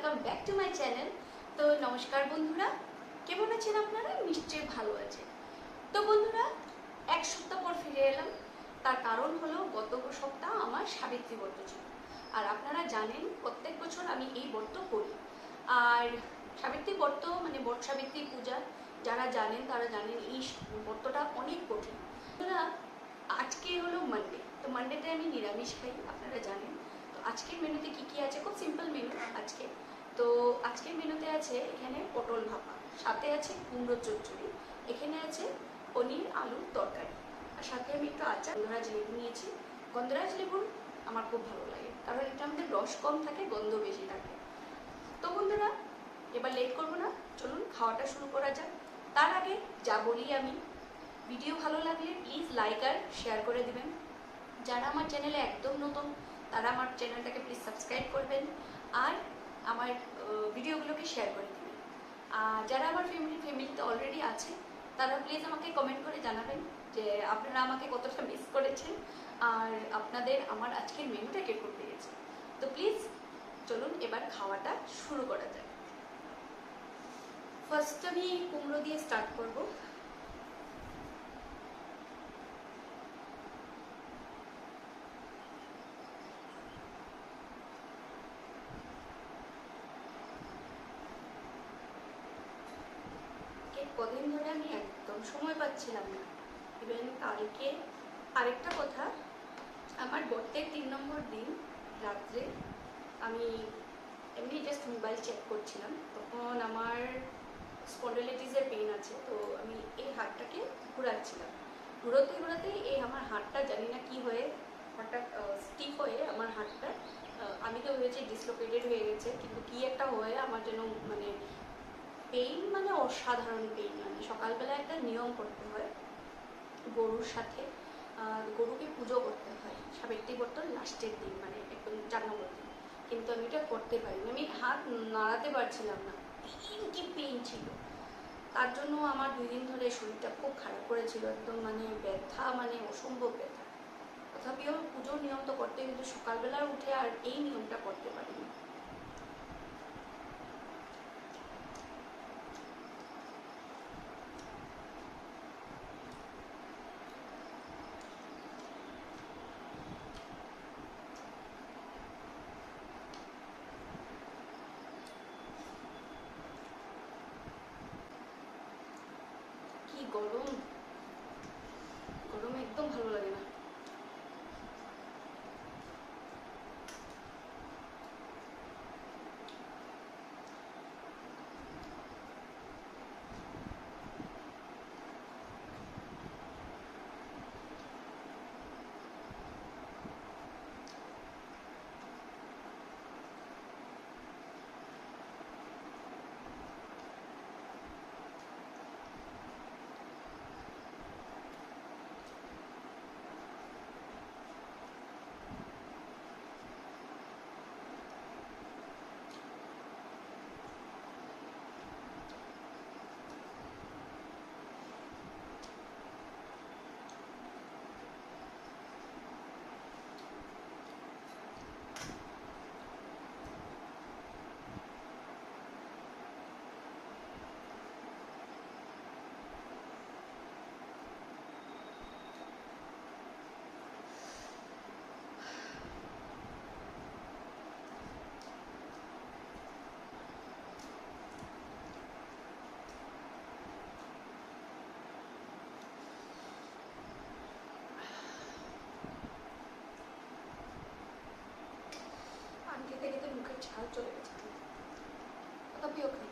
Welcome back to my channel. তো নমস্কার বন্ধুরা, কেমন আছেন আপনারা? নিশ্চয়ই ভালো আছেন। তো বন্ধুরা, এক সপ্তাহ পর ফিরে এলাম। তার কারণ হলো গত সপ্তাহ আমার সাবিত্রী ব্রত ছিল। আর আপনারা জানেন প্রত্যেক বছর আমি এই ব্রত করি। আর সাবিত্রী ব্রত মানে বট সাবিত্রী পূজা, যারা জানেন তারা জানেন এই ব্রতটা অনেক কঠিন। বন্ধুরা, আজকে হলো মানডে, তো মানডেতে আমি নিরামিষ খাই, আপনারা জানেন। তো আজকের মেনুতে কি কি আছে? খুব সিম্পল মেনু আজকে। তো আজকের মেনুতে আছে এখানে পটল ভাপা, সাথে আছে কুমড়ো চচ্চড়ি, এখানে আছে পনির আলুর তরকারি, আর সাথে আমি একটু আচার গন্ধরাজ লেবু নিয়েছি। গন্ধরাজ লেবুর আমার খুব ভালো লাগে, কারণ এটা আমাদের রস কম থাকে, গন্ধ বেশি থাকে। তো বন্ধুরা, এবার লেট করবো না, চলুন খাওয়াটা শুরু করা যাক। তার আগে যা বলি আমি, ভিডিও ভালো লাগলে প্লিজ লাইক আর শেয়ার করে দিবেন। যারা আমার চ্যানেলে একদম নতুন তারা আমার চ্যানেলটাকে প্লিজ সাবস্ক্রাইব করবেন আর আমার ভিডিওগুলোকে শেয়ার করে দেবেন। আর যারা আমার ফ্যামিলিতে অলরেডি আছে তারা প্লিজ আমাকে কমেন্ট করে জানাবেন যে আপনারা আমাকে কতটা মিস করেছেন আর আপনাদের আমার আজকের মেনুটা কিরকম লেগেছে। তো প্লিজ চলুন এবার খাওয়াটা শুরু করা যাক। ফার্স্ট আমি কুমড়ো দিয়ে স্টার্ট করবো। কদিন ধরে আমি একদম সময় পাচ্ছিলাম না। ইভেন কালকে আরেকটা কথা, আমার বর্তের 3 নম্বর দিন রাত্রে আমি এমনি জাস্ট মোবাইল চেক করছিলাম, তখন আমার স্পন্ডাইলিটিসের পেন আছে। তো আমি এই হাতটাকে ঘুরাচ্ছিলাম, ঘুরোতে ঘুরাতে এই আমার হাতটা জানি না কি হয়ে হঠাৎ স্টিফ হয়ে আমার হাতটা, আমি তো ভেবেছি ডিসলোকেটেড হয়ে গেছে, কিন্তু কি একটা হয়ে আমার যেন মানে পেইন, মানে অসাধারণ পেইন। মানে সকালবেলা একটা নিয়ম করতে হয় গরুর সাথে, গরুকে পুজো করতে হয় সাবিত্রী ব্রতর লাস্টের দিন, মানে একদম 4 নম্বর দিন, কিন্তু আমি এটা করতে পারিনি। আমি হাত নাড়াতে পারছিলাম না, পেইন কি পেইন ছিল। তার জন্য আমার 2 দিন ধরে শরীরটা খুব খারাপ করেছিল, একদম মানে ব্যথা, মানে অসম্ভব ব্যথা। তথাপিও পুজোর নিয়ম তো করতে, কিন্তু সকালবেলা উঠে আর এই নিয়মটা করতে পারিনি। কি গরম, গরমে একদম ভালো লাগে না। পান খেতে খেতে মুখের ঝাল চলে গেছে, তথাপিও খাই।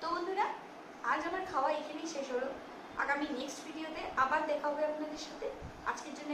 তো বন্ধুরা, আজ আমার খাওয়া এখানেই শেষ হলো। আগামী নেক্সট ভিডিওতে আবার দেখা হবে আপনাদের সাথে। আজকের জন্য